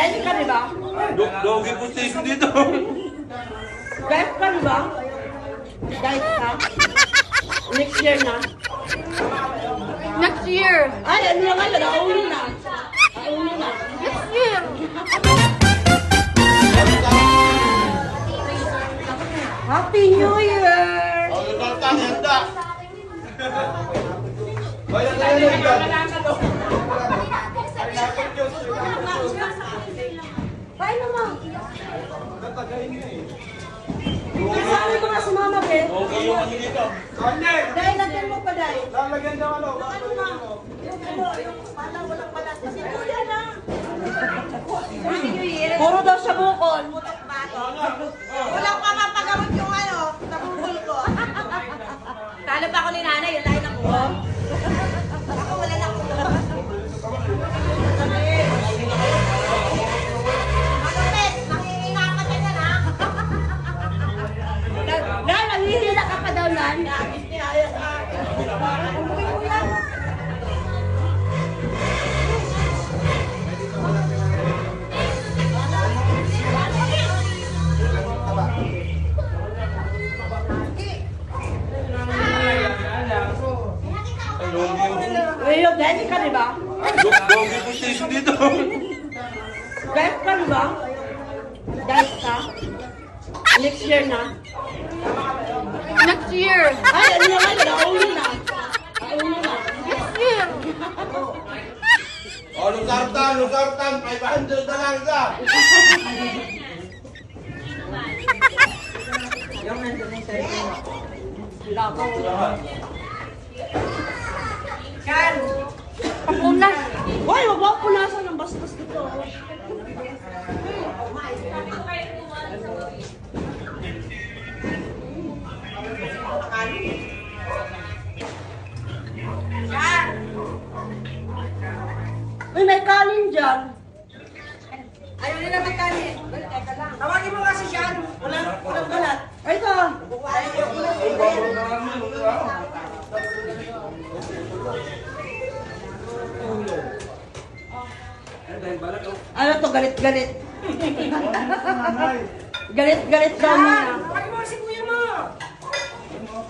Ready ka, di ba? Doggy po station dito. Ready ka, di ba? Diet ka? Next year na? Next year. Ay, ano na ngayon? Naulo na. Naulo na. Next year. Happy New Year! Kain naman. Kasama mo nga si Mama, Be. Okay yung ano dito. Dahil lagyan mo pa, dahil. Lalagyan daw ano? Yung palang walang palas. Kasi kuya na. Puro daw siya bukol. Walang pamapagamot yung ano, nabubul ko. Talo pa ako ni nanay, yung lahi ng buho. Ako wala na ako. Malupit, manginginapan ka dyan ha. Dahil nanghihila ka pa daw, Nan. Uy, ready ka, di ba? Doggy po station dito. Diet ka, di ba? Diet ka? Next year na? Next year. Ay, ano na ngayon? Naulo na. Naulo na. Next year. O, Luzartan, 500 na lang isa. Kan! Papunas. Hoy, wag mo punasan ng bastos dito. Uy, may kanin dyan. Ayaw nila magkanin. Teka lang. Tawagin mo kasi siya. Walang balat. Ay, ito. Ano to, galit-galit. Galit-galit daw muna. Tawagin mo si kuya mo.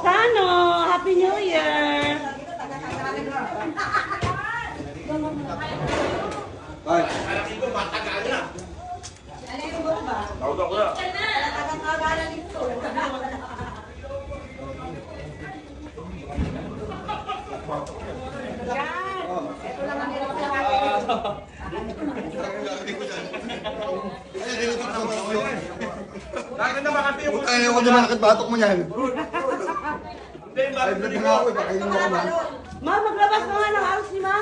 Sano, Happy New Year! Ay, Tawag ako na. bakit na makati yung ay, ako naman nakit batok mo yan. Ay, blood na nga ako, pakainin mo ako man. Ma, maglabas ka nga ng house ni Ma.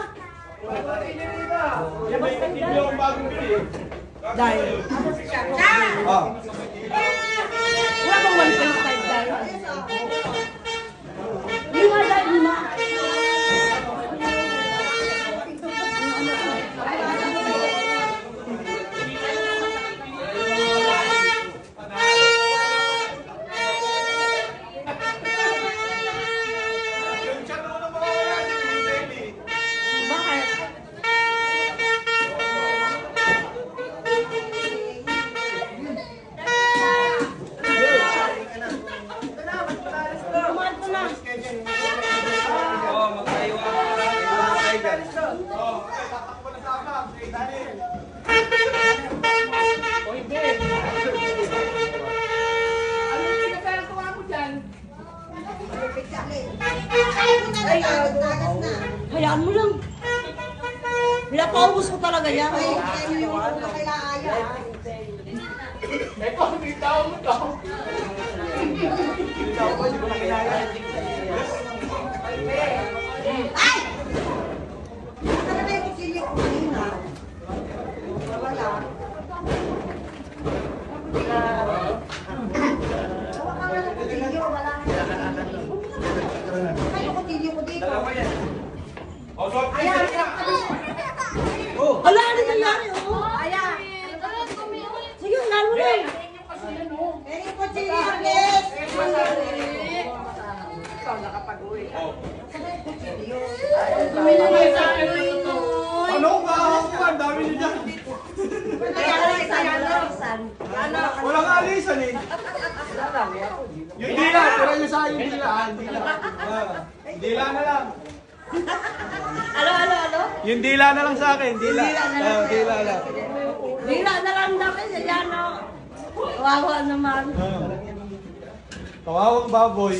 Labas ka dyan. Dahil. Ah, Wala bang 1.5 dahil? Lima dahil, lima. Bakit? Kumain ko na. Hayaan mo lang. Pinapaubos ko talaga yan. Wala, ano nangyari? Oh. Sige, lalo na. lang. Yung dila, tira nyo sa akin yung dila. Dila na lang. Ano? Yung dila na lang sa akin, dila. Dila lang. Dila na lang namin. Yan o. Wawa naman. Kawawang baboy.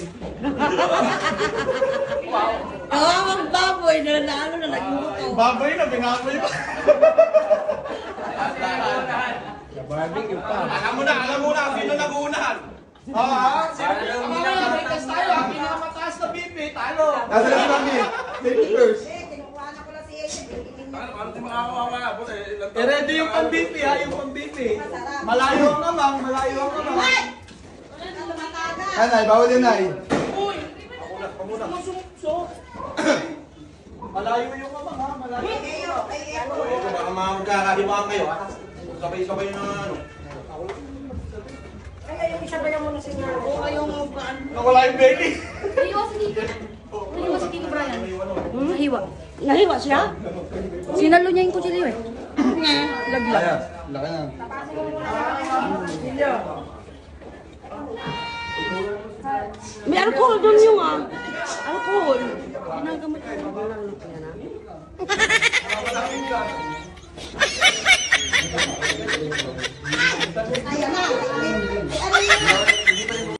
Kawawang baboy na nagluto. Baboy na, binaboy pa. Barbecue pa. Alam mo na, sino nag-uunahan? May test tayo, ang pinakamataas na BP, talo. Nasa lang kami, safety first. Kinukuha na ko lang si Aiden. Paano di makakawawa nga? Boss, Ready yung pang-BP ha, yung pang-BP. Malayo ang namang, malayo ang namang. Anay, bawal yun, Nay. Malayo yung namang ha, malayo. Baka magkakahimaan kayo, ha? Sabay-sabay na ano. Nawala yung belly. Nahiwa si Tito. Nahiwa si Tito Brian. Nahiwa. Nahiwa siya? Sinalo niya yung kutsilyo eh. Laglag. Laki na. May alcohol doon yung Alcohol. Ginagamot ko.